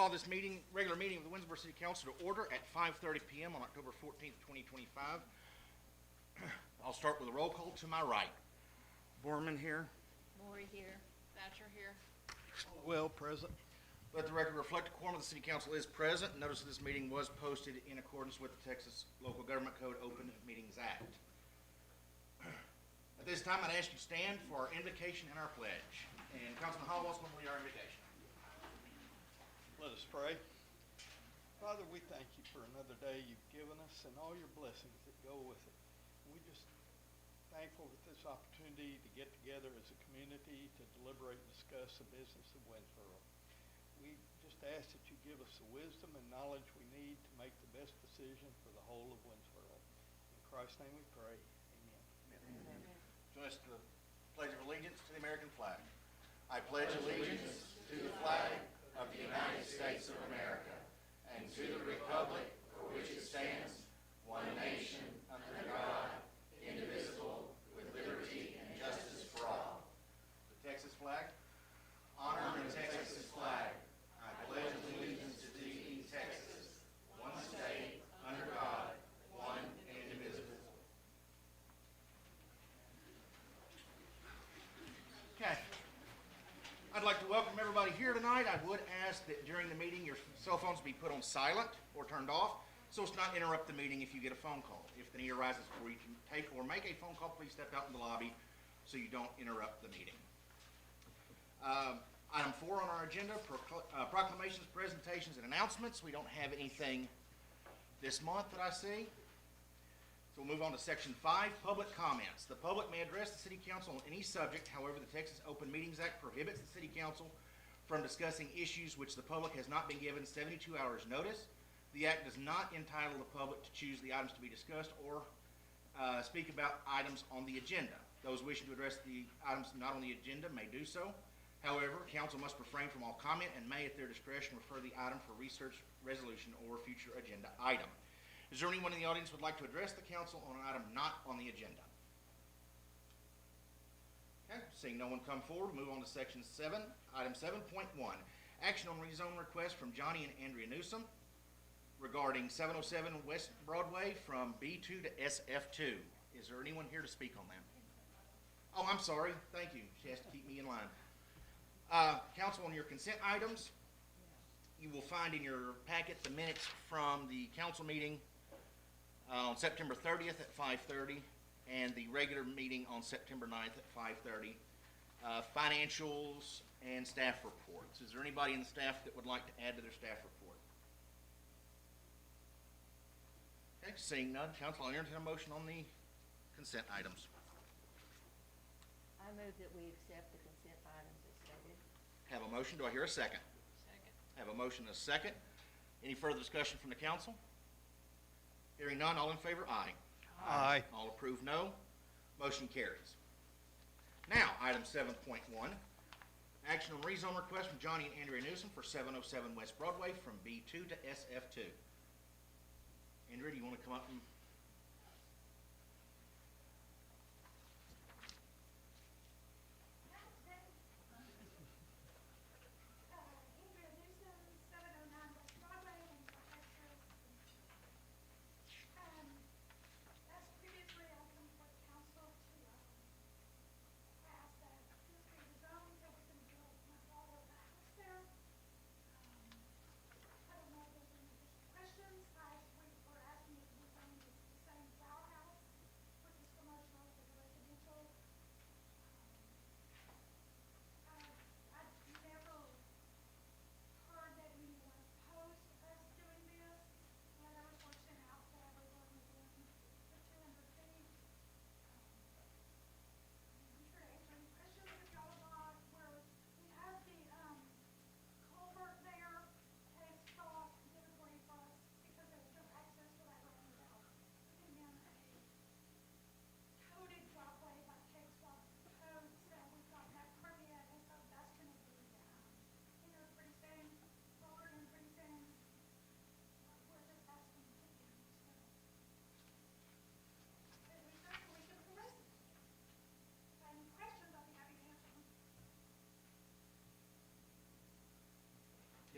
call this regular meeting of the Winnsboro City Council to order at 5:30 p.m. on October 14th, 2025. I'll start with a roll call to my right. Borman here. Maury here. Thatcher here. Well, present. Let the record reflect a quorum of the City Council is present. Notice of this meeting was posted in accordance with the Texas Local Government Code Open Meetings Act. At this time, I'd ask you to stand for our invocation and our pledge. And Councilman Hollowell's going to lead our invocation. Let us pray. Father, we thank you for another day you've given us and all your blessings that go with it. We're just thankful for this opportunity to get together as a community to deliberate and discuss the business of Winnsboro. We just ask that you give us the wisdom and knowledge we need to make the best decision for the whole of Winnsboro. In Christ's name we pray. Amen. Amen. Join us to the Pledge of Allegiance to the American flag. I pledge allegiance to the flag of the United States of America and to the republic for which it stands, one nation, under God, indivisible, with liberty and justice for all. The Texas flag. Honor the Texas flag. I pledge allegiance to thee, Texas, one state, under God, one and indivisible. Okay. I'd like to welcome everybody here tonight. I would ask that during the meeting your cell phones be put on silent or turned off so as not interrupt the meeting if you get a phone call. If the need arises where you can take or make a phone call, please step out in the lobby so you don't interrupt the meeting. Item 4 on our agenda, proclamations, presentations, and announcements. We don't have anything this month that I see. So we'll move on to Section 5, public comments. The public may address the City Council on any subject. However, the Texas Open Meetings Act prohibits the City Council from discussing issues which the public has not been given 72 hours notice. The Act does not entitle the public to choose the items to be discussed or speak about items on the agenda. Those wishing to address the items not on the agenda may do so. However, Council must refrain from all comment and may, at their discretion, refer the item for research, resolution, or future agenda item. Is there anyone in the audience who would like to address the council on an item not on the agenda? Okay, seeing no one come forward, we'll move on to Section 7, Item 7.1. Action on rezone request from Johnny and Andrea Newsom regarding 707 West Broadway from B2 to SF2. Is there anyone here to speak on that? Oh, I'm sorry. Thank you. She has to keep me in line. Council, on your consent items, you will find in your packet the minutes from the council meeting on September 30th at 5:30 and the regular meeting on September 9th at 5:30. Financials and staff reports. Is there anybody in the staff that would like to add to their staff report? Okay, seeing none, council, I'll entertain a motion on the consent items. I move that we accept the consent items as stated. Have a motion. Do I hear a second? Second. Have a motion and a second. Any further discussion from the council? Hearing none, all in favor, aye. Aye. All approved, no. Motion carries. Now, item 7.1, action on rezone request from Johnny and Andrea Newsom for 707 West Broadway from B2 to SF2. Andrea, do you want to come up and...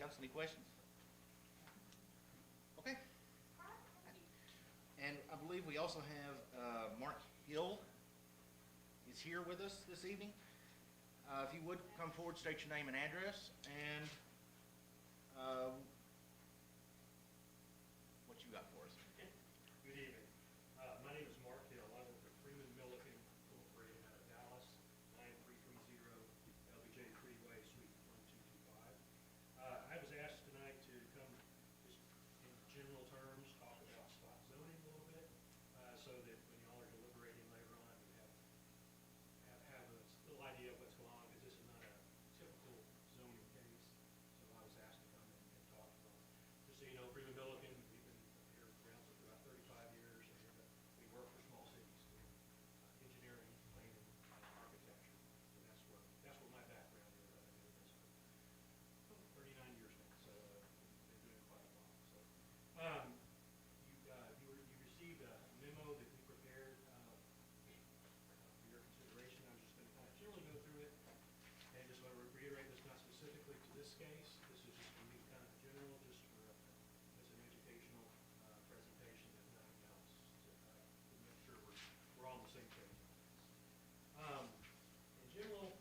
Council, any questions? also have Mark Hill is here with us this evening. If you would, come forward, state your name and address, and what you got for us. Good evening. My name is Mark Hill. I work for Freeman Milliken Incorporated out of Dallas, 9330 LBJ Freeway, Suite 1225. I was asked tonight to come just in general terms, talk about spot zoning a little bit, so that when y'all are deliberating later on, you have a little idea of what's going on, because this is not a typical zoning case. So I was asked to come and talk from, just so you know, Freeman Milliken, we've been here around for about 35 years, and we work for small cities doing engineering, planning, architecture. So that's where my background is. I've been doing this for 39 years now, so been doing it quite a while. So you received a memo that we prepared for your consideration. I'm just going to kind of generally go through it, and just want to reiterate this, not specifically to this case. This is just going to be kind of general, just for as an educational presentation, if nothing else, to make sure we're all on the same page. In general,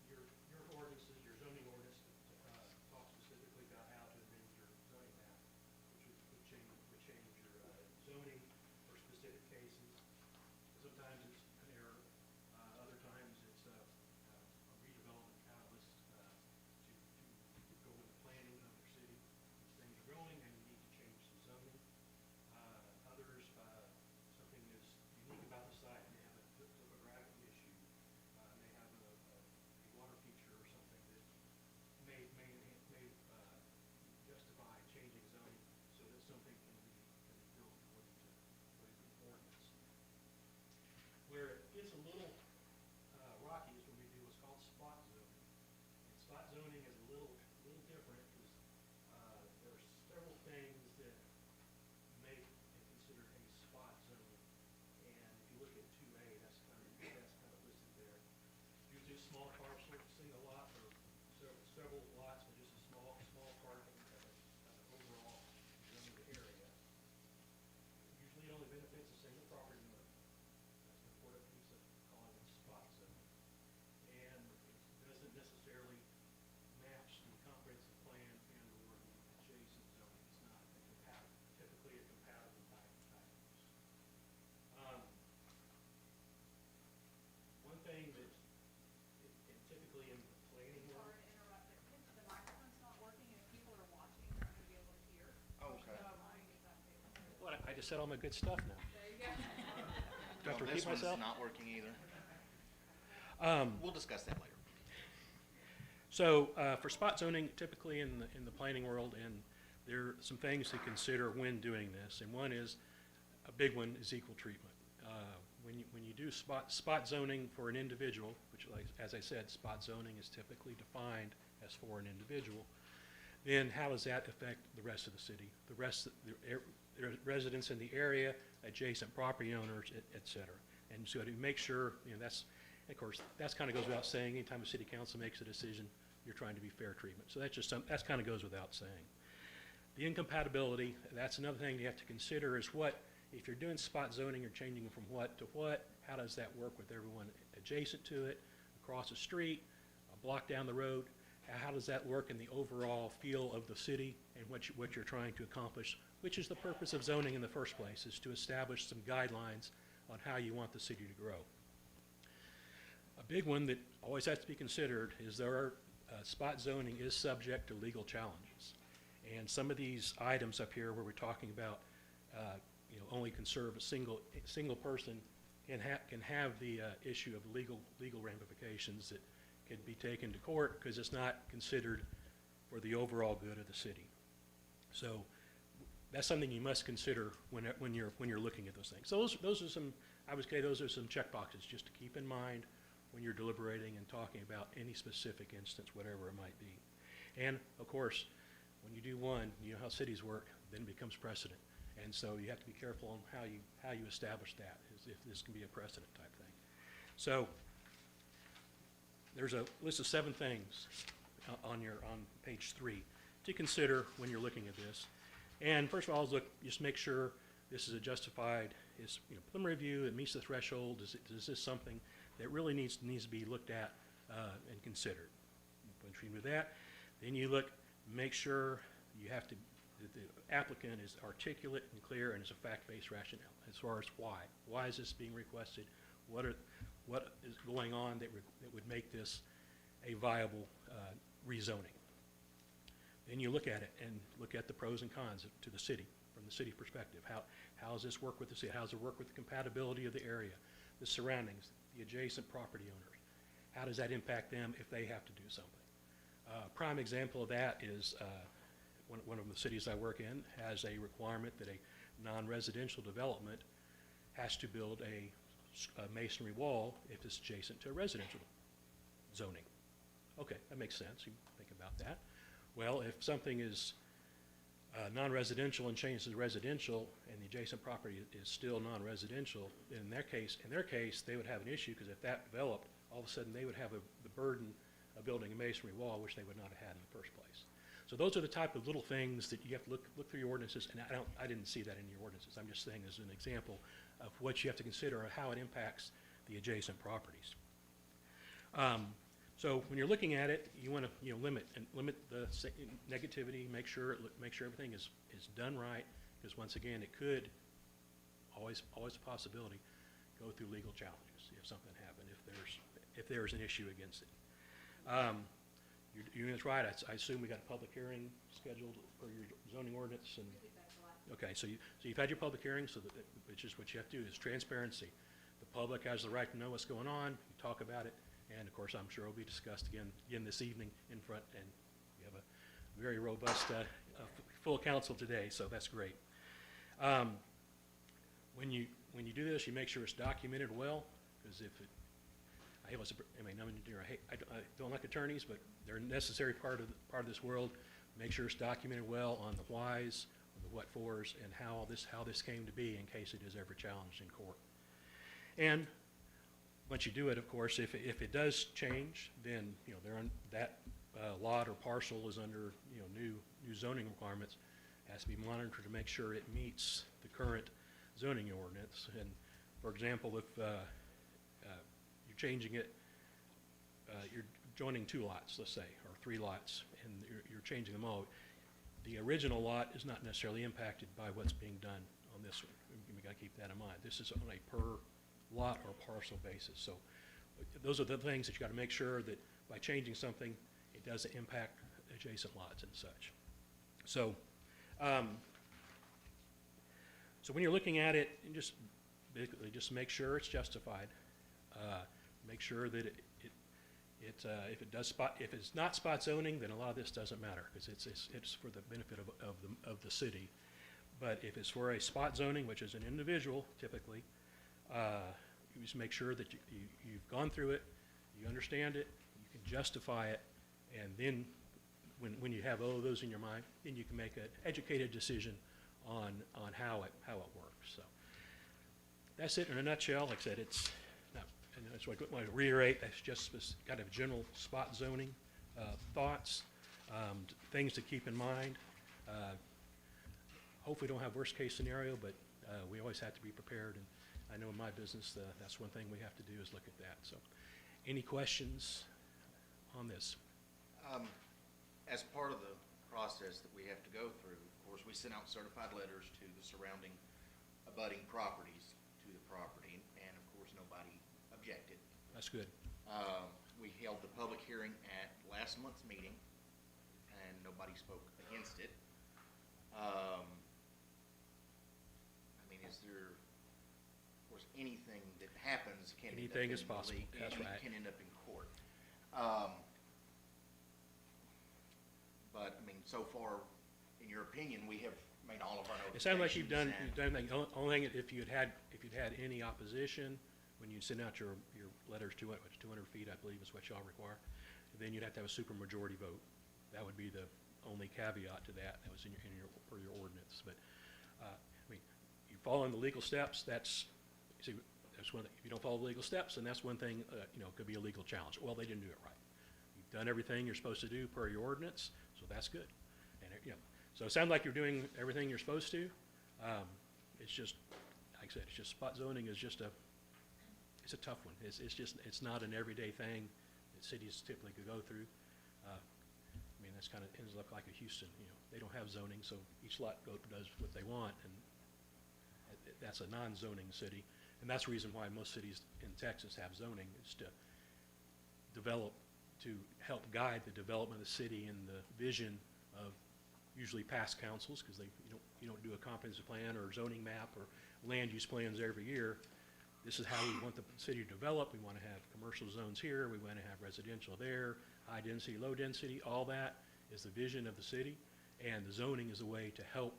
your ordinances, your zoning ordinance, talk specifically about how to amend your zoning map, which would change your zoning for specific cases. Sometimes it's an error, other times it's a redevelopment catalyst to go with the planning of your city. These things are going and you need to change the zoning. Others, something is unique about the site, may have a topographic issue, may have a water feature or something that may justify changing zoning so that something can be built according to the ordinance. Where it gets a little rocky is when we do what's called spot zoning. And spot zoning is a little different because there are several things that make and consider a spot zone. And if you look at 2A, that's kind of listed there. Usually a small parcel, single lot, or several lots, but just a small part of an overall zoned area. Usually it only benefits a single property owner. That's the important piece of calling it spot zoning. And it doesn't necessarily match the comprehensive plan and or the adjacent zoning. It's not typically a compatible type use. One thing that typically in the planning world. Sorry to interrupt, but the microphone's not working, and if people are watching, they're not gonna be able to hear. Oh, okay. So mine is on too. Well, I just said all my good stuff now. There you go. Do I have to Well, this repeat myself? one's not working either. We'll discuss that later. So for spot zoning, typically in the planning world, and there are some things to consider when doing this. And one is, a big one is equal treatment. When you do spot zoning for an individual, which, like, as I said, spot zoning is typically defined as for an individual, then how does that affect the rest of the city, the residents in the area, adjacent property owners, et cetera? And so to make sure, that's, of course, that's kind of goes without saying. Anytime a city council makes a decision, you're trying to be fair treatment. So that's kind of goes without saying. The incompatibility, that's another thing you have to consider is if you're doing spot zoning, you're changing from what to what, how does that work with everyone adjacent to it, across the street, a block down the road? How does that work in the overall feel of the city and what you're trying to accomplish, which is the purpose of zoning in the first place, is to establish some guidelines on how you want the city to grow. A big one that always has to be considered is spot zoning is subject to legal challenges. And some of these items up here where we're talking about only can serve a single person can have the issue of legal ramifications that could be taken to court because it's not considered for the overall good of the city. So that's something you must consider when you're looking at those things. So those are some, I would say those are some check boxes just to keep in mind when you're deliberating and talking about any specific instance, whatever it might be. And of course, when you do one, you know how cities work, then it becomes precedent. And so you have to be careful on how you establish that, if this can be a precedent type thing. So there's a list of 7 things on page 3 to consider when you're looking at this. And first of all, just make sure this is a justified is, preliminary review, it meets the threshold, is this something that really needs to be looked at and considered? Once you do that, then you look, make sure that the applicant is articulate and clear and is a fact-based rationale as far as why. Why is this being requested? What is going on that would make this a viable rezoning? Then you look at it and look at the pros and cons to the city, from the city perspective. How does this work with the city? How does it work with the compatibility of the area, the surroundings, the adjacent property owners? How does that impact them if they have to do something? Prime example of that is one of the cities I work in has a requirement that a non-residential development has to build a masonry wall if it's adjacent to a residential zoning. Okay, that makes sense. You think about that. Well, if something is non-residential and changes to residential and the adjacent property is still non-residential, then in their case, they would have an issue, because if that developed, all of a sudden they would have the burden of building a masonry wall, which they would not have had in the first place. So those are the type of little things that you have to look through your ordinances, and I didn't see that in your ordinances. I'm just saying as an example of what you have to consider and how it impacts the adjacent properties. So when you're looking at it, you want to limit the negativity, make sure everything is done right, because once again, it could always a possibility go through legal challenges if something happened, if there's an issue against it. You're doing this right. I assume we got a public hearing scheduled for your zoning ordinance, and okay, so you've had your public hearing, so which is what you have to do is transparency. The public has the right to know what's going on. You talk about it. And of course, I'm sure it'll be discussed again this evening in front, and we have a very robust, full council today, so that's great. When you do this, you make sure it's documented well, because I don't like attorneys, but they're a necessary part of this world. Make sure it's documented well on the whys, on the what-fors, and how this came to be in case it is ever challenged in court. And once you do it, of course, if it does change, then that lot or parcel is under new zoning requirements. Has to be monitored to make sure it meets the current zoning ordinance. And for example, if you're changing it, you're joining 2 lots, let's say, or 3 lots, and you're changing them all. The original lot is not necessarily impacted by what's being done on this one. We got to keep that in mind. This is on a per lot or parcel basis. So those are the things that you got to make sure that by changing something, it doesn't impact adjacent lots and such. So, so when you're looking at it, and just make sure it's justified. Make sure that if it's not spot zoning, then a lot of this doesn't matter, because it's for the benefit of the city. But if it's for a spot zoning, which is an individual typically, you just make sure that you've gone through it, you understand it, you can justify it, and then when you have all of those in your mind, then you can make an educated decision on how it works. So that's it in a nutshell. Like I said, it's not, and that's what I want to reiterate. That's just kind of general spot zoning thoughts, things to keep in mind. Hopefully, we don't have worst case scenario, but we always have to be prepared. And I know in my business, that's one thing we have to do is look at that. So, any questions on this? As part of the process that we have to go through, of course, we sent out certified letters to the surrounding abutting properties to the property, and of course, nobody objected. That's good. We held the public hearing at last month's meeting, and nobody spoke against it. I mean, is there, of course, anything that happens can Anything end is up in possible. That's right. can end up in court. But I mean, so far, in your opinion, we have made all of our notifications. It sounds like you've done and- everything. Only thing, if you'd had any opposition when you send out your letters to it, which 200 feet, I believe, is what y'all require, then you'd have to have a supermajority vote. That would be the only caveat to that. That was for your ordinance. But I mean, you following the legal steps. That's one. If you don't follow the legal steps, then that's one thing. Could be a legal challenge. Well, they didn't do it right. You've done everything you're supposed to do per your ordinance, so that's good. And so it sounds like you're doing everything you're supposed to. It's just, like I said, it's just spot zoning is just it's a tough one. It's not an everyday thing that cities typically could go through. I mean, that's kind of, ends up like a Houston, they don't have zoning, so each lot does what they want, and that's a non-zoning city. And that's the reason why most cities in Texas have zoning, is to develop, to help guide the development of the city and the vision of usually past councils, because you don't do a comprehensive plan or zoning map or land use plans every year. This is how we want the city to develop. We want to have commercial zones here. We want to have residential there, high density, low density. All that is the vision of the city, and the zoning is a way to help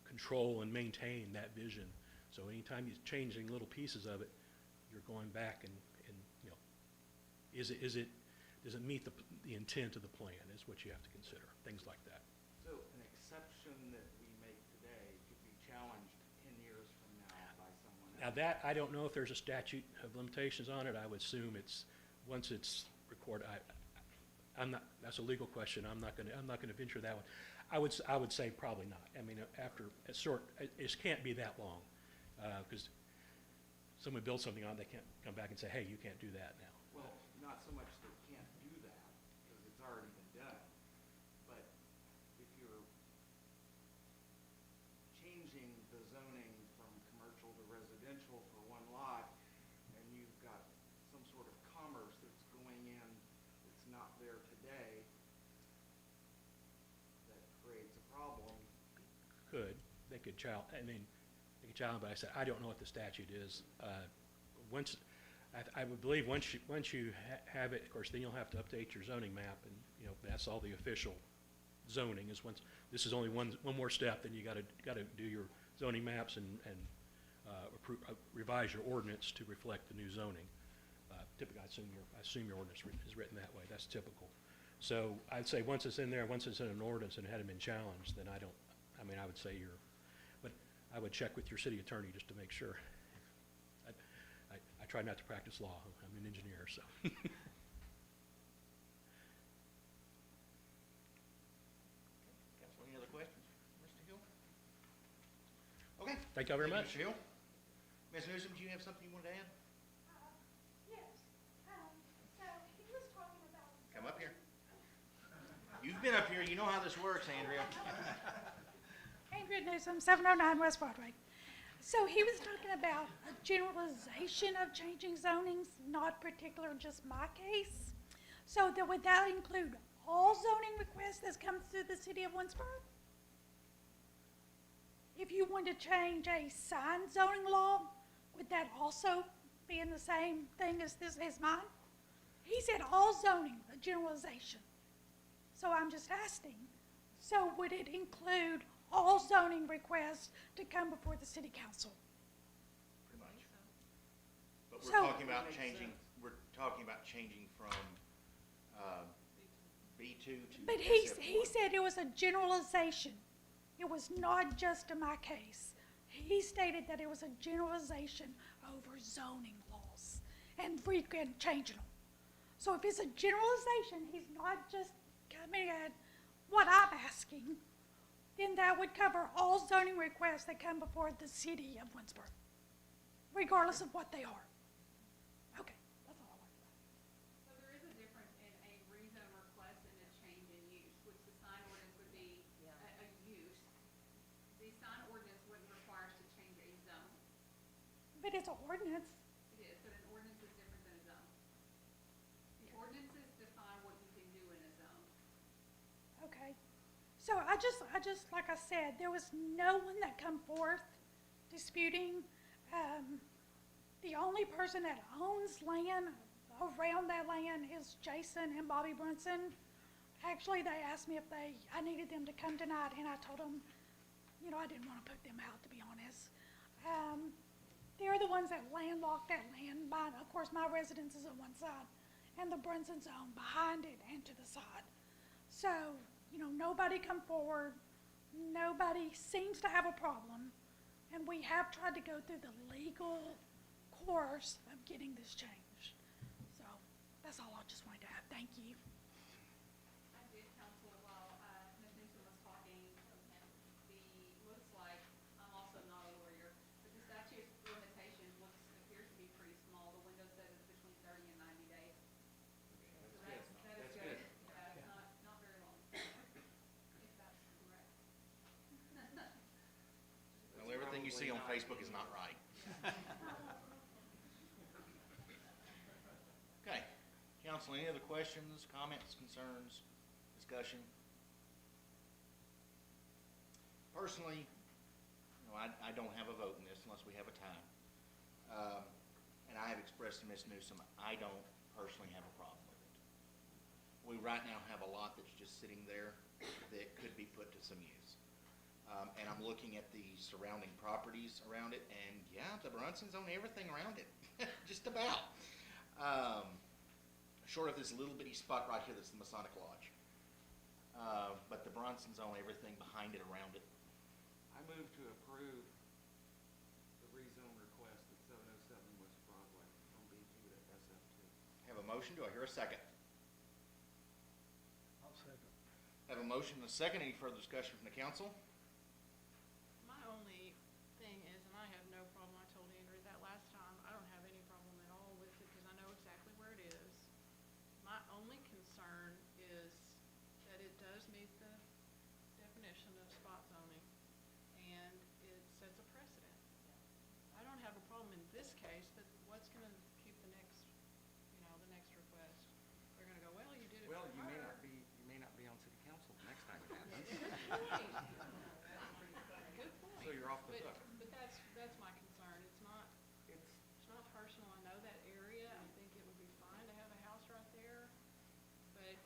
control and maintain that vision. So anytime you're changing little pieces of it, you're going back and does it meet the intent of the plan is what you have to consider, things like that. So an exception that we make today could be challenged 10 years from now by someone else? Now that, I don't know if there's a statute of limitations on it. I would assume once it's recorded, I'm not, that's a legal question. I'm not gonna venture that one. I would say probably not. I mean, after a it can't be that long, because someone builds something on it, they can't come back and say, hey, you can't do that now. Well, not so much they can't do that, because it's already been done, but if you're changing the zoning from commercial to residential for one lot, and you've got some sort of commerce that's going in that's not there today, that creates a problem. They could challenge, but I said, I don't know what the statute is. I would believe once you have it, of course, then you'll have to update your zoning map, and, that's all the official zoning is this is only one more step, then you gotta do your zoning maps and revise your ordinance to reflect the new zoning. Typically, I assume your ordinance is written that way. That's typical. So I'd say once it's in there, once it's in an ordinance and it hadn't been challenged, then I would say but I would check with your city attorney just to make sure. I try not to practice law. I'm an engineer, so. Council, any other questions, Mr. Hill? Okay. Thank you all very Thank much. you, Mr. Hill. Ms. Newsom, do you have something you wanted to add? Yes, so he was talking about. Come up here. You've been up here, you know how this works, Andrea. Andrea Newsom, 709 West Broadway. So he was talking about a generalization of changing zonings, not particular just my case. So would that include all zoning requests that come through the city of Winsboro? If you wanted to change a sign zoning law, would that also be in the same thing as mine? He said all zoning, a generalization. So I'm just asking, so would it include all zoning requests to come before the city council? Pretty much. But we're So- talking about changing from, B2 to But he SF1. said it was a generalization. It was not just in my case. He stated that it was a generalization over zoning laws and changing them. So if it's a generalization, he's not just coming at what I'm asking, then that would cover all zoning requests that come before the city of Winsboro, regardless of what they are. Okay, that's all I wanted to say. So there is a difference in a rezone request and a change in use, which the sign ordinance would be a use. The sign ordinance wouldn't require us to change a zone. But it's an ordinance. It is, but an ordinance is different than a zone. The ordinances define what you can do in a zone. Okay. So I just, like I said, there was no one that come forth disputing. The only person that owns land around that land is Jason and Bobby Brunson. Actually, they asked me if I needed them to come tonight, and I told them, I didn't want to put them out, to be honest. They're the ones that landlocked that land. Of course, my residence is on one side, and the Brunsons own behind it and to the side. So, nobody come forward. Nobody seems to have a problem. And we have tried to go through the legal course of getting this changed. So, that's all I just wanted to add. Thank you. I did counsel while Ms. Newsom was talking, looks like, I'm also not a lawyer, but see on Probably not. Facebook is not right. Okay, council, any other questions, comments, concerns, discussion? Personally, I don't have a vote in this unless we have a tie. And I have expressed to Ms. Newsom, I don't personally have a problem with it. We right now have a lot that's just sitting there that could be put to some use. And I'm looking at the surrounding properties around it, and yeah, the Brunsons own everything around it, just about. Short of this little bitty spot right here that's the Masonic Lodge. But the Brunsons own everything behind it, around it. I move to approve the rezone request at 707 West Broadway from B2 to SF2. Have a motion, do I hear a second? I'll second. Have a motion and a second, any further discussion from the council? My only thing is, and I have no problem, I told Andrew that last time, I don't have any problem at all with it because I know exactly where it is. My only concern is that it does meet the definition of spot zoning and it sets a precedent. I don't have a problem in this case, but what's gonna keep the next, the next request? They're gonna go, well, you did it Well, for you may her. not be on city council the next time it happens. Good point. So you're off the But- hook. But that's my concern. It's not personal. I know that area. I think it would be fine to have a house right there. But it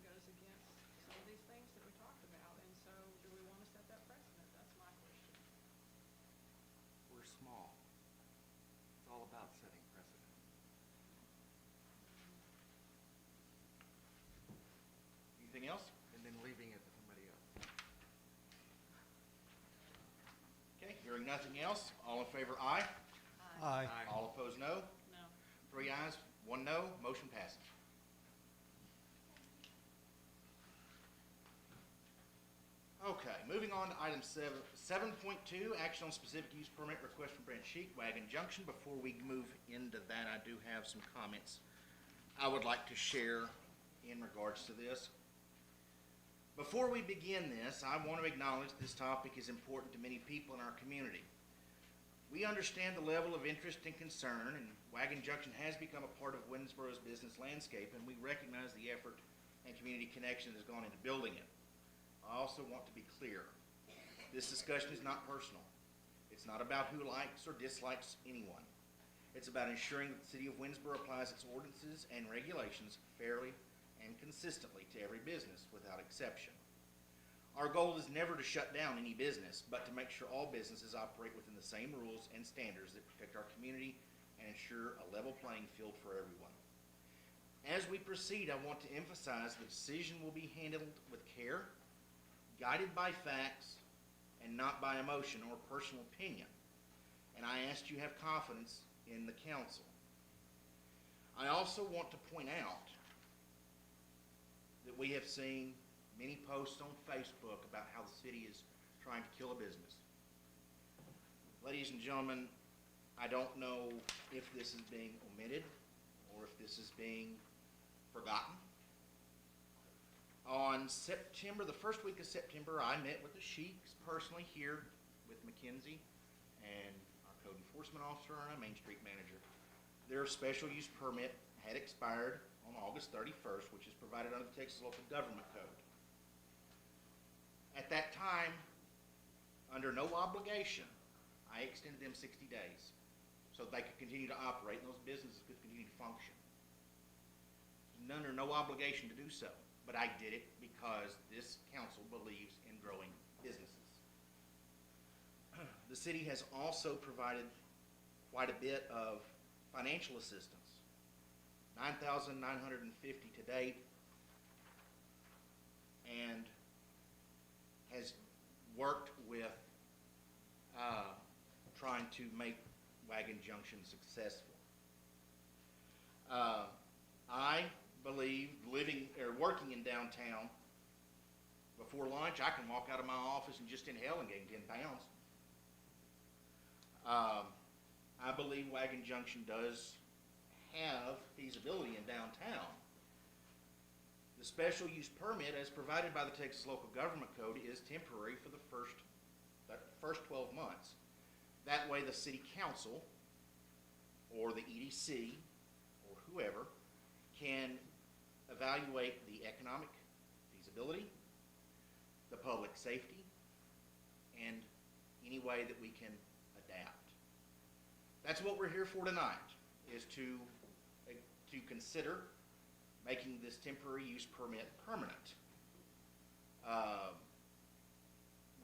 goes against some of these things that we talked about. And so do we want to set that precedent? That's my question. We're small. It's all about setting precedent. Anything else? And then leaving it to somebody else. Okay, hearing nothing else, all in favor, aye. Aye. All opposed, no. No. 3 ayes, 1 no, motion passes. Okay, moving on to item 7.2, action on specific use permit request from Brent Sheik, Wagon Junction. Before we move into that, I do have some comments I would like to share in regards to this. Before we begin this, I want to acknowledge this topic is important to many people in our community. We understand the level of interest and concern, and Wagon Junction has become a part of Winsboro's business landscape, and we recognize the effort and community connection that has gone into building it. I also want to be clear. This discussion is not personal. It's not about who likes or dislikes anyone. It's about ensuring that the city of Winsboro applies its ordinances and regulations fairly and consistently to every business without exception. Our goal is never to shut down any business, but to make sure all businesses operate within the same rules and standards that protect our community and ensure a level playing field for everyone. As we proceed, I want to emphasize the decision will be handled with care, guided by facts, and not by emotion or personal opinion. And I ask you have confidence in the council. I also want to point out that we have seen many posts on Facebook about how the city is trying to kill a business. Ladies and gentlemen, I don't know if this is being omitted or if this is being forgotten. On the first week of September, I met with the Sheiks personally here with Mackenzie and our code enforcement officer and our Main Street manager. Their special use permit had expired on August 31st, which is provided under the Texas Local Government Code. At that time, under no obligation, I extended them 60 days so they could continue to operate and those businesses could continue to function. Under no obligation to do so, but I did it because this council believes in growing businesses. The city has also provided quite a bit of financial assistance, $9,950 to date, and has worked with trying to make Wagon Junction successful. I believe working in downtown, before lunch, I can walk out of my office and just inhale and gain 10 pounds. I believe Wagon Junction does have feasibility in downtown. The special use permit, as provided by the Texas Local Government Code, is temporary for the first 12 months. That way, the city council or the EDC or whoever can evaluate the economic feasibility, the public safety, and any way that we can adapt. That's what we're here for tonight, is to consider making this temporary use permit permanent.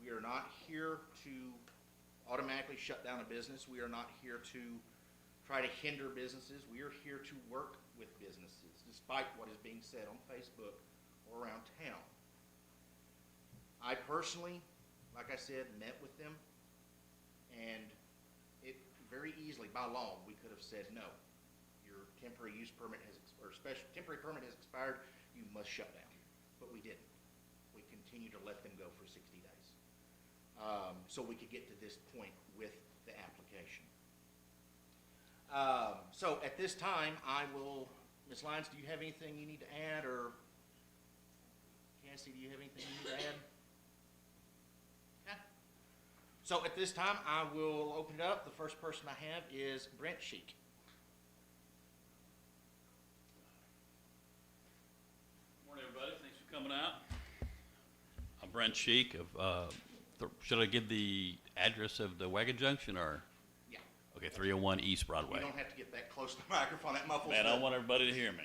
We are not here to automatically shut down a business. We are not here to try to hinder businesses. We are here to work with businesses, despite what is being said on Facebook or around town. I personally, like I said, met with them, and it very easily, by law, we could have said, no, your temporary use permit has, or special temporary permit has expired, you must shut down. But we didn't. We continued to let them go for 60 days. So we could get to this point with the application. So at this time, I will, Ms. Lyons, do you have anything you need to add, or Cassie, do you have anything you need to add? Okay. So at this time, I will open it up. The first person I have is Brent Sheik. Morning, everybody. Thanks for coming out. I'm Brent Sheik of, should I give the address of the Wagon Junction, or? Yeah. Okay, 301 East Broadway. You don't have to get that close to the microphone. That muffles Man, the- I want everybody to hear me.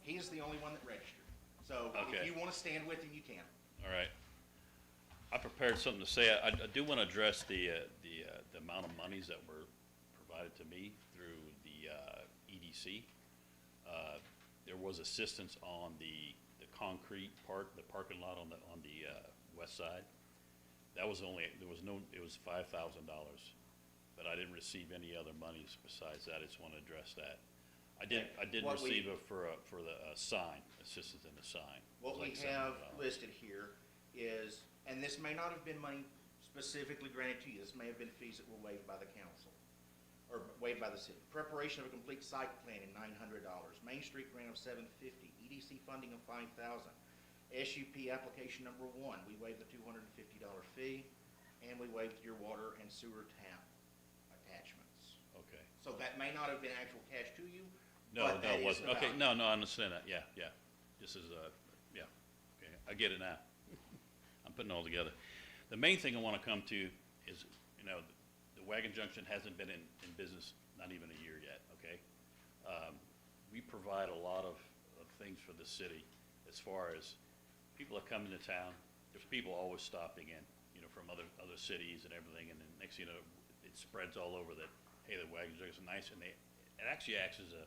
He's the only one that registered. So Okay. if you want to stand with him, you can. All right. I prepared something to say. I do want to address the amount of monies that were provided to me through the EDC. There was assistance on the concrete part, the parking lot on the west side. That was only, it was $5,000, but I didn't receive any other monies besides that. I just want to address that. I did What we- receive for the sign, assistance in the sign. It What was we like have $700. listed here is, and this may not have been money specifically granted to you, this may have been fees that were waived by the council, or waived by the city. Preparation of a complete site plan in $900, Main Street grant of $750, EDC funding of $5,000, SUP application number 1, we waived the $250 fee, and we waived your water and sewer tap attachments. Okay. So that may not have been actual cash to you, No, but no, that it is wasn't. the Okay, value. no, I understand that. Yeah, yeah. This is, yeah, okay, I get it now. I'm putting it all together. The main thing I want to come to is, the Wagon Junction hasn't been in business not even a year yet, okay? We provide a lot of things for the city as far as people that come into town. There's people always stopping in, from other cities and everything, and then next thing you know, it spreads all over that, hey, the Wagon Junction is nice, and it actually acts as a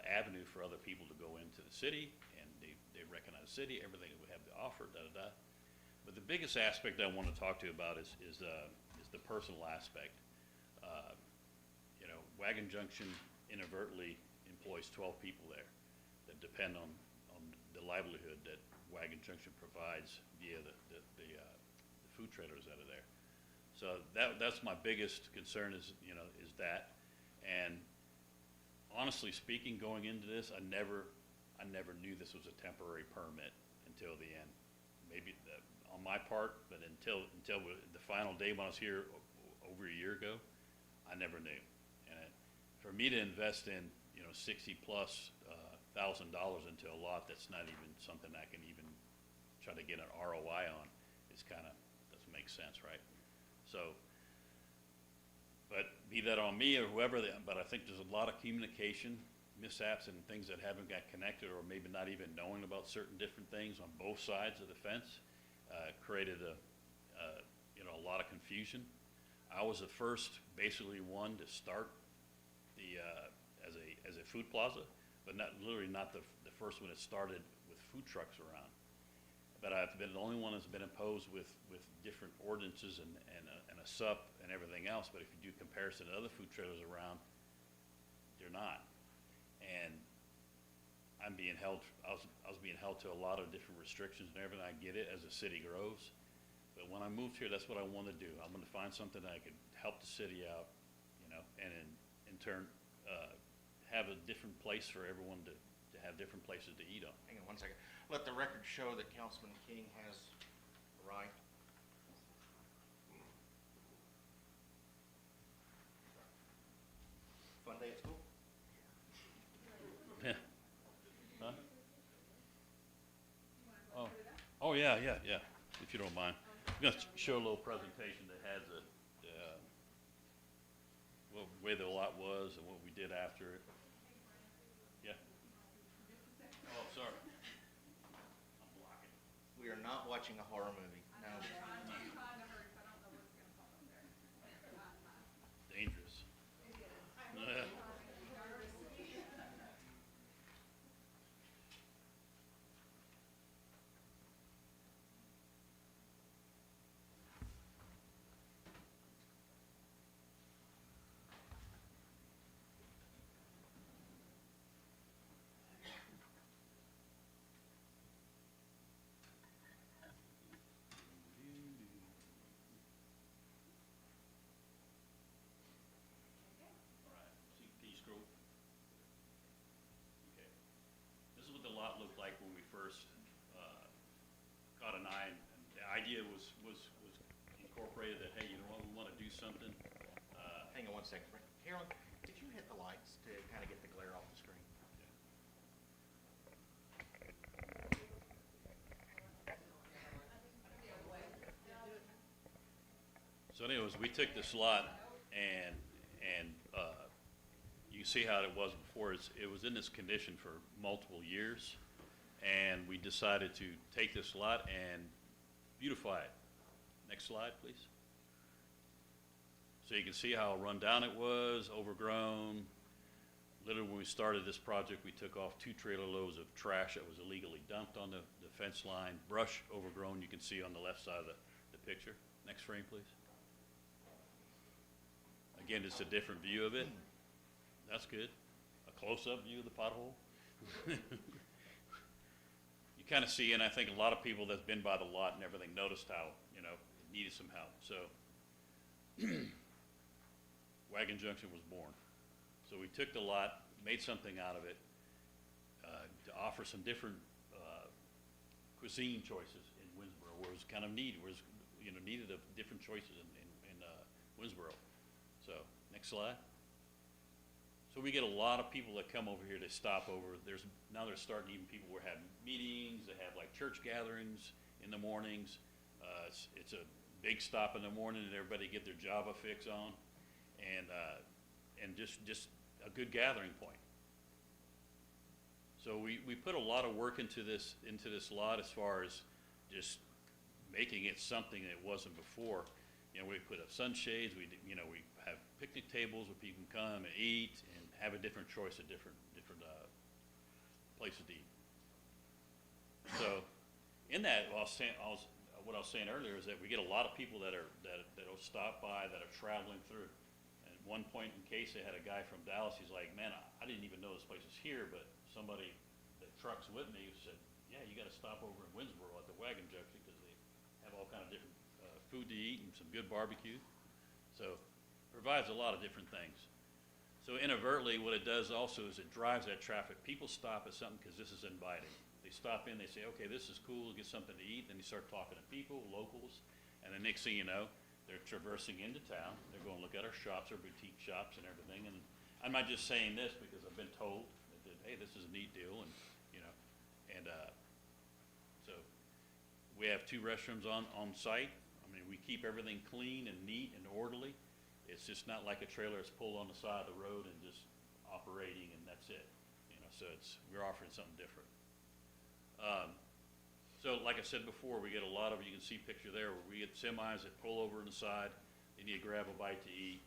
avenue for other people to go into the city, and they recognize the city, everything that we have to offer, da-da-da. But the biggest aspect I want to talk to you about is the personal aspect. Wagon Junction inadvertently employs 12 people there that depend on the livelihood that Wagon Junction provides via the food trailers that are there. So that's my biggest concern is that. And honestly speaking, going into this, I never knew this was a temporary permit until the end. Maybe on my part, but until the final day when I was here over a year ago, I never knew. And for me to invest in $60,000+ into a lot that's not even something I can even try to get an ROI on, it's kind of doesn't make sense, right? So. But be that on me or whoever, but I think there's a lot of communication mishaps and things that haven't got connected, or maybe not even knowing about certain different things on both sides of the fence, created a lot of confusion. I was the first, basically, one to start the as a food plaza, but not the first one that started with food trucks around. But I've been the only one that's been imposed with different ordinances and a SUP and everything else. But if you do comparison to other food trailers around, they're not. And I was being held to a lot of different restrictions and everything. I get it as the city grows. But when I moved here, that's what I want to do. I'm going to find something that I could help the city out, and in turn have a different place for everyone to have different places to eat on. Hang on one second. Let the record show that Councilman King has All right. Fun day at school? Yeah. Huh? Oh, oh, yeah, yeah, yeah, if you don't mind. I'm gonna show a little presentation that has well, where the lot was and what we did after it. Yeah. Oh, sorry. I'm blocking. We are not watching a horror movie, no. I'm trying to hurry, 'cause I don't know what's gonna pop up there. Dangerous. All right, see scroll. Okay. This is what the lot looked like when we first caught an eye, and the idea was incorporated that, hey, you know what, we want to do something. Hang on one second, Frank. Carolyn, did you hit the lights to kind of get the glare off the screen? So anyways, we took this lot and you can see how it was before. It was in this condition for multiple years, and we decided to take this lot and beautify it. Next slide, please. So you can see how run down it was, overgrown. Literally, when we started this project, we took off 2 trailer loads of trash that was illegally dumped on the fence line, brush overgrown, you can see on the left side of the picture. Next frame, please. Again, it's a different view of it. That's good. A close-up view of the pothole. You kind of see, and I think a lot of people that's been by the lot and everything noticed how, you know, it needed some help. So Wagon Junction was born. So we took the lot, made something out of it, to offer some different cuisine choices in Winsboro, where it was kind of needed, needed of different choices in Winsboro. So, next slide. So we get a lot of people that come over here to stop over. Now they're starting, even people who have meetings, they have like church gatherings in the mornings. It's a big stop in the morning and everybody get their Java fix on, and just a good gathering point. So we put a lot of work into this lot as far as just making it something that it wasn't before. You know, we put up sunshades. We have picnic tables where people can come and eat and have a different choice of different places to eat. So, in that, what I was saying earlier is that we get a lot of people that'll stop by that are traveling through. At one point in case, they had a guy from Dallas. He's like, "Man, I didn't even know this place was here," but somebody that trucks with me said, "Yeah, you got to stop over in Winsboro at the Wagon Junction because they have all kind of different food to eat and some good barbecue." So it provides a lot of different things. So inadvertently, what it does also is it drives that traffic. People stop at something because this is inviting. They stop in, they say, "Okay, this is cool, get something to eat." Then they start talking to people, locals, and the next thing you know, they're traversing into town. They're going to look at our shops, our boutique shops and everything. And I'm not just saying this because I've been told that, hey, this is a neat deal, and so we have 2 restrooms on site. I mean, we keep everything clean and neat and orderly. It's just not like a trailer that's pulled on the side of the road and just operating and that's it. So we're offering something different. So like I said before, we get a lot of, you can see picture there, where we get semis that pull over on the side. They need to grab a bite to eat,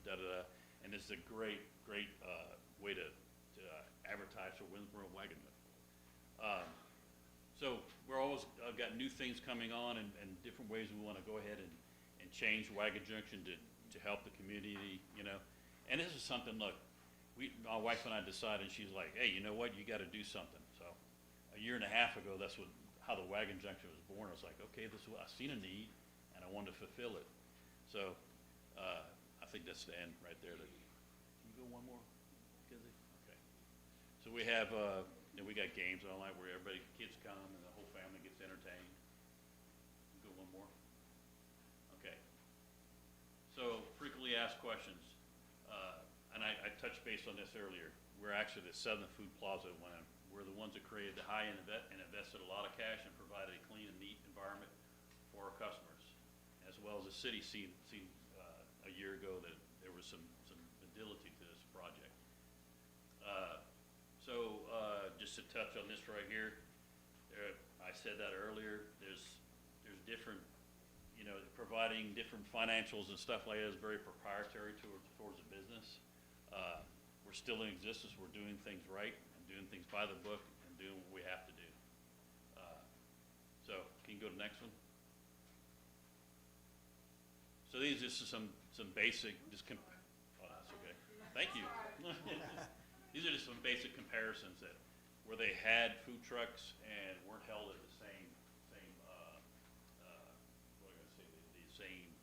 and it's a great way to advertise for Winsboro Wagon. So we're always got new things coming on and different ways we want to go ahead and change Wagon Junction to help the community, And this is something, look, my wife and I decided, she's like, "Hey, you know what, you got to do something." So a year and a half ago, that's how the Wagon Junction was born. I was like, okay, this is what I seen a need and I wanted to fulfill it. So I think that's the end right there. Can you go one more, Kizzy? Okay. So we have, we got games all night where kids come and the whole family gets entertained. Go one more. So frequently asked questions, and I touched base on this earlier. We're actually the Southern Food Plaza when we're the ones that created the high-end and invested a lot of cash and provided a clean and neat environment for our customers, as well as the city seen a year ago that there was some validity to this project. Just to touch on this right here, I said that earlier. There's different, providing different financials and stuff like that is very proprietary towards the business. We're still in existence. We're doing things right and doing things by the book and doing what we have to do. So can you go to the next one? So these are just some basic, oh, that's okay. Thank you. These are just some basic comparisons that where they had food trucks and weren't held at the same what am I gonna say, the same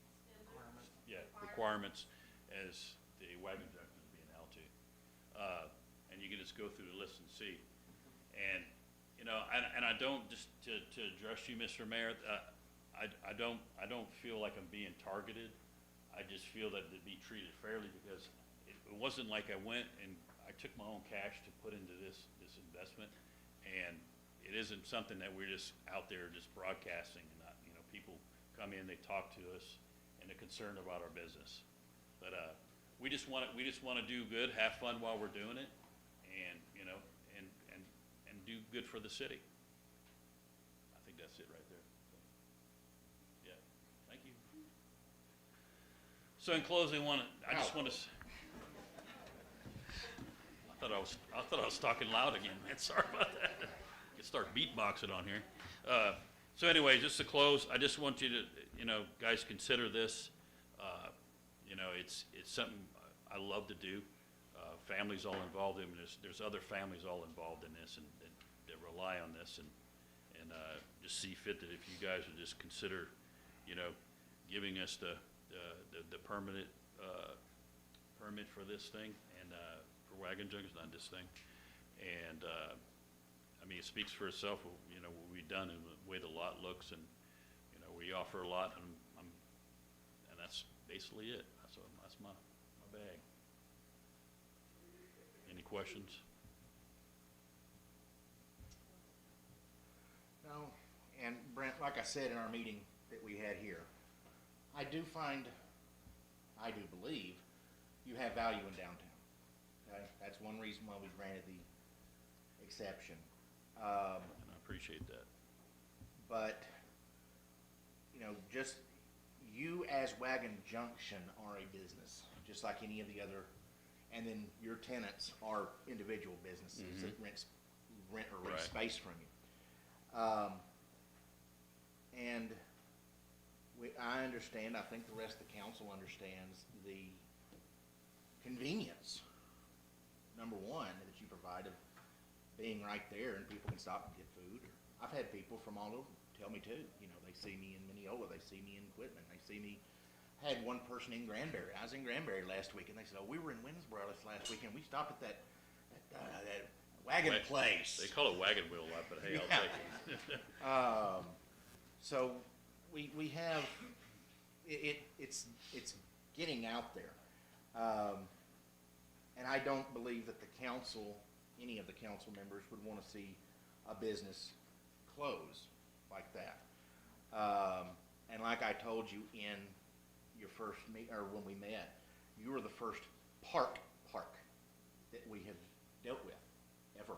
requirements as the Wagon Junction is being held to. And you can just go through the list and see. And, and I don't, just to address you, Mr. Mayor, I don't feel like I'm being targeted. I just feel that to be treated fairly because it wasn't like I went and I took my own cash to put into this investment. And it isn't something that we're just out there just broadcasting and not, people come in, they talk to us and they're concerned about our business. But, we just want to do good, have fun while we're doing it and, and do good for the city. I think that's it right there. So, yeah, thank you. So in closing, I just want to. I thought I was talking loud again, man. Sorry about that. I could start beatboxing on here. So anyway, just to close, I just want you to, guys, consider this. It's something I love to do. Families all involved in this. There's other families all involved in this and that rely on this and just see fit that if you guys would just consider, giving us the permanent permit for this thing and for Wagon Junction on this thing. And I mean, it speaks for itself. What we've done and the way the lot looks, and we offer a lot, and that's basically it. That's my bag. Any questions? No, and Brent, like I said in our meeting that we had here, I do believe you have value in downtown. Okay? That's one reason why we granted the exception. And I appreciate that. But, just you as Wagon Junction are a business, just like any of the other, and then your tenants are individual businesses that rent or rent Right. space from you. And I understand, I think the rest of the council understands the convenience, number one, that you provide of being right there and people can stop and get food. I've had people from all over tell me too, they see me in Mineola, they see me in Quitman, they see me. I had one person in Granbury. I was in Granbury last week and they said, "Oh, we were in Winsboro this last weekend. We stopped at that wagon place." They call it wagon wheel a lot, but hey, I'll Yeah. take it. So we have, it's getting out there. And I don't believe that the council, any of the council members would want to see a business close like that. And like I told you in your first or when we met, you were the first park that we have dealt with, ever.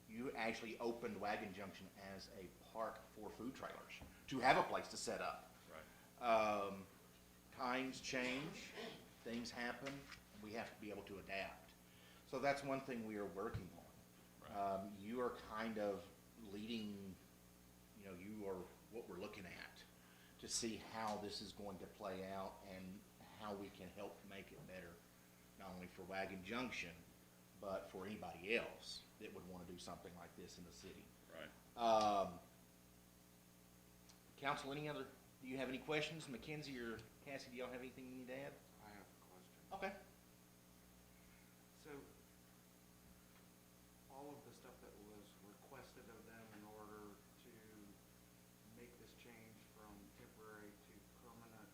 You actually opened Wagon Junction as a park for food trailers, to have a place to set up. Right. Times change, things happen, and we have to be able to adapt. So that's one thing we are working on. Right. You are kind of leading, you are what we're looking at to see how this is going to play out and how we can help make it better, not only for Wagon Junction, but for anybody else that would want to do something like this in the city. Right. Council, do you have any questions? Mackenzie or Cassie, do y'all have anything you need to add? I have a question. Okay. So, all of the stuff that was requested of them in order to make this change from temporary to permanent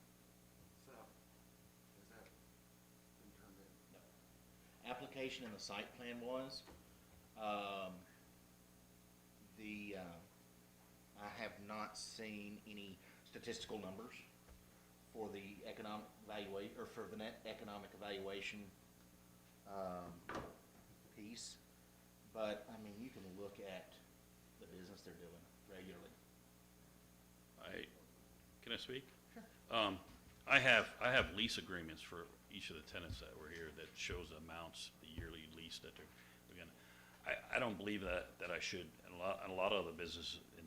setup, application and the site plan was. I have not seen any statistical numbers for the economic or for the net economic evaluation, piece. But, I mean, you can look at the business they're doing regularly. Can I speak? Sure. I have lease agreements for each of the tenants that were here that shows the amounts, the yearly lease that they're gonna. I don't believe that I should, and a lot of the business, and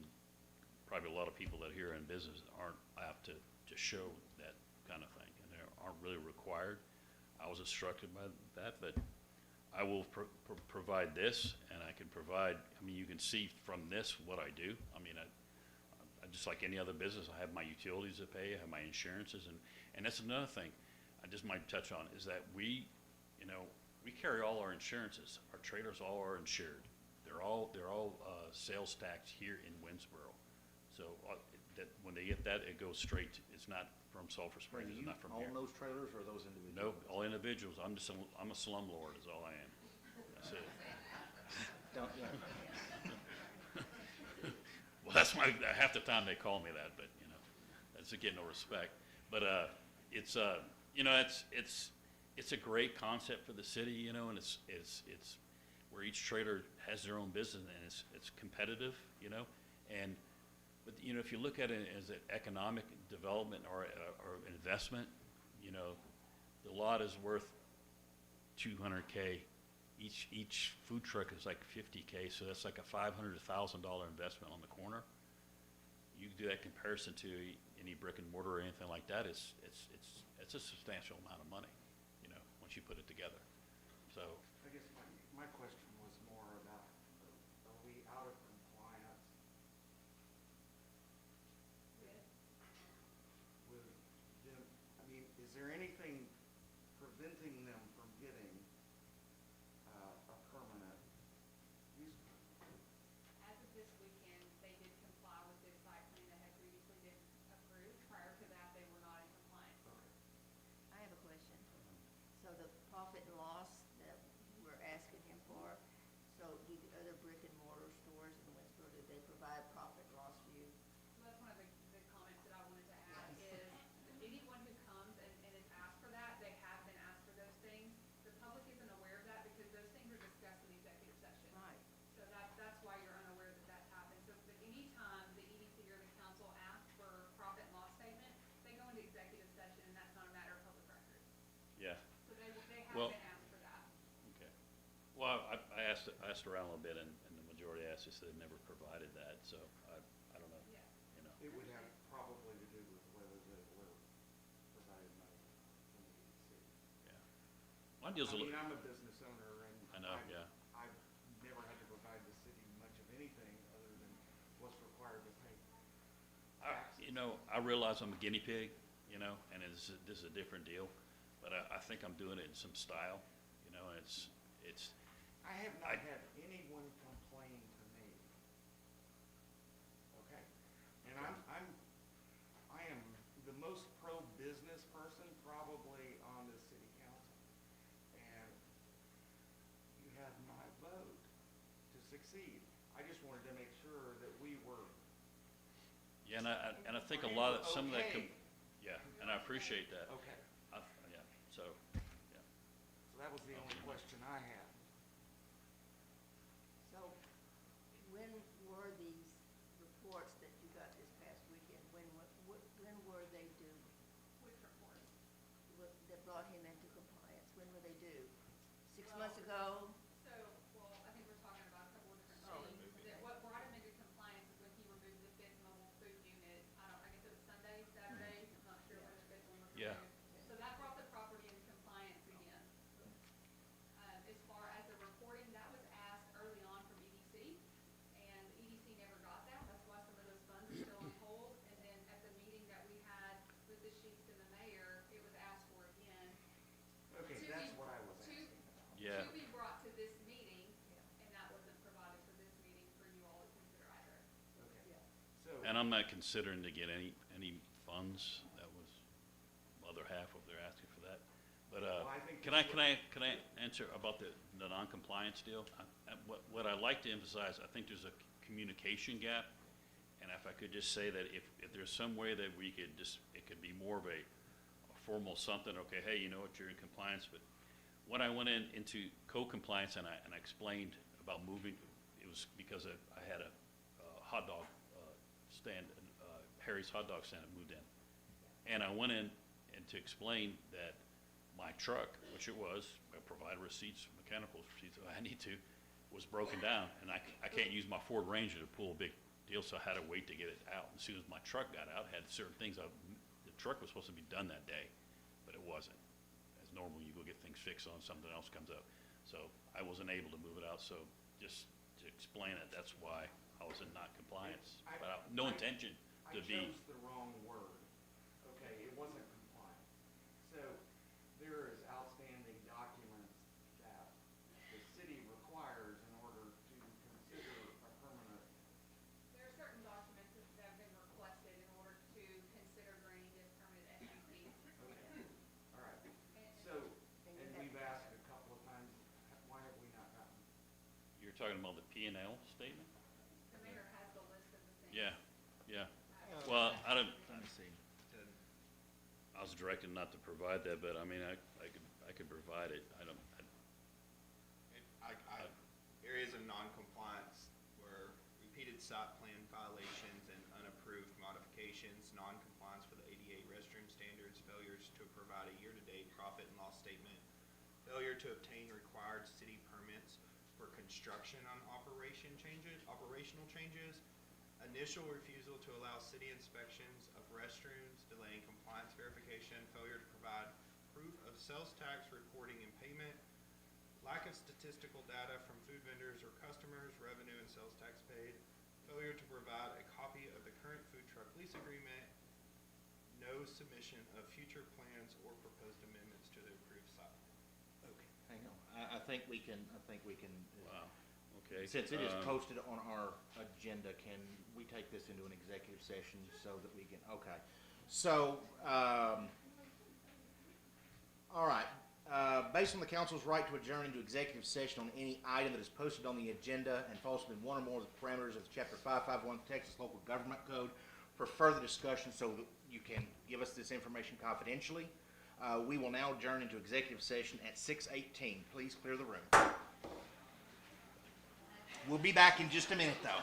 probably a lot of people that are here in business aren't apt to show that kind of thing, and they aren't really required. I was instructed by that, but I will provide this, and I can provide, I mean, you can see from this what I do. I mean, I just like any other business, I have my utilities to pay, I have my insurances, and that's another thing I just might touch on, is that we carry all our insurances. Our trailers all are insured. They're all sales tax here in Winsboro. So that when they get that, it goes straight, it's not from Sulphur Springs, it's not from here. Do you own those trailers or are those individuals? No, all individuals. I'm a slumlord is all I am. That's it. Don't, yeah. Well, that's half the time they call me that, but, that's to get no respect. But, it's a great concept for the city, and it's where each trader has their own business, and it's competitive, but, if you look at it as an economic development or investment, the lot is worth $200K. Each food truck is like $50K, so that's like a $500,000 investment on the corner. You do that comparison to any brick and mortar or anything like that, it's a substantial amount of money, once you put it together. So, I guess my question was more about, are we out of compliance with them? I mean, is there anything preventing them from getting a permanent use permit? As of this weekend, they did comply with the site plan that had previously been approved. Prior to that, they were not in compliance. I have a question. So the profit and loss that we're asking him for, so do the other brick and mortar stores in Winsboro, do they provide profit and loss for you? So that's one of the comments that I wanted to add is anyone who comes and is asked for that, they have been asked for those things. The public isn't aware of that because those things are discussed in executive session. Right. So that's why you're unaware that that's happened. So but any time the EDC or the council asks for profit and loss statement, they go into executive session and that's not a matter of public record. yeah. So they have Well- been asked for that. Okay. Well, I asked around a little bit, and the majority asked us, they've never provided that, so I don't know, Yeah. It would have probably to do with whether they were provided money from the EDC. yeah. Mine deals a I little, mean, I'm a business owner and I know, yeah. I've never had to provide the city much of anything other than what's required to pay taxes. I realize I'm a guinea pig, and this is a different deal, but I think I'm doing it in some style, and it's, I have not had anyone complain to me. Okay? And I am the most pro-business person probably on the city council. And you have my vote to succeed. I just wanted to make sure that we were. yeah, and I think a lot of, some of that could, Okay. yeah, and I appreciate that. Okay. Yeah, so, yeah. So that was the only question I had. So when were these reports that you got this past weekend, when were they due? Which report? That brought him into compliance, when were they due? 6 Well- months ago? So, well, I think we're talking about a couple of different Oh. things. That what brought him into compliance is when he removed the fifth mobile food unit, I guess it was Sunday, Saturday, I'm not sure which fifth one was Yeah. removed. So that brought the property into compliance again. As far as the reporting, that was asked early on from EDC, and EDC never got that. That's why some of those funds are still on hold. And then at the meeting that we had with the chiefs and the mayor, it was asked for again. Okay, To that's be- what I was to- asking about. Yeah. To be brought to this meeting, and that wasn't provided for this meeting for you all to consider either. Okay. Yeah. So. And I'm not considering to get any funds, that was the other half of their asking for that. But But, Well, I think can I answer about the non-compliance deal? What I like to emphasize, I think there's a communication gap. And if I could just say that if there's some way that we could just, it could be more of a formal something, okay, hey, you know what, you're in compliance, but when I went into co-compliance and I explained about moving, it was because I had a hot dog stand, Harry's Hot Dog Stand that moved in. And I went in and to explain that my truck, which it was, I provided receipts, mechanical receipts if I need to, was broken down, and I can't use my Ford Ranger to pull a big deal, so I had to wait to get it out. As soon as my truck got out, had certain things, the truck was supposed to be done that day, but it wasn't. As normal, you go get things fixed on, something else comes up. So I wasn't able to move it out, so just to explain it, that's why I was in not compliance. But no intention to be. I chose the wrong word. Okay, it wasn't compliant. So there is outstanding documents that the city requires in order to consider a permanent. There are certain documents that have been requested in order to consider granting this permanent SUP. Okay, all right. So, and we've asked a couple of times, why have we not gotten? You're talking about the P&L statement? The mayor has the list of the things. Yeah, yeah. Well, I don't, Let me see. I was directed not to provide that, but I mean, I could provide it. Areas of non-compliance were repeated site plan violations and unapproved modifications, non-compliance with the ADA restroom standards, failures to provide a year-to-date profit and loss statement, failure to obtain required city permits for construction on operational changes, initial refusal to allow city inspections of restrooms, delaying compliance verification, failure to provide proof of sales tax reporting and payment, lack of statistical data from food vendors or customers, revenue and sales tax paid, failure to provide a copy of the current food truck lease agreement, no submission of future plans or proposed amendments to the approved site. Okay, hang on. I think we can, Wow, okay. since it is posted on our agenda, can we take this into an executive session so that we can, okay. So, all right. Based on the council's right to adjourn into executive session on any item that is posted on the agenda and falls within one or more of the parameters of Chapter 551 Texas Local Government Code for further discussion so that you can give us this information confidentially, we will now adjourn into executive session at 6:18. Please clear the room. We'll be back in just a minute, though.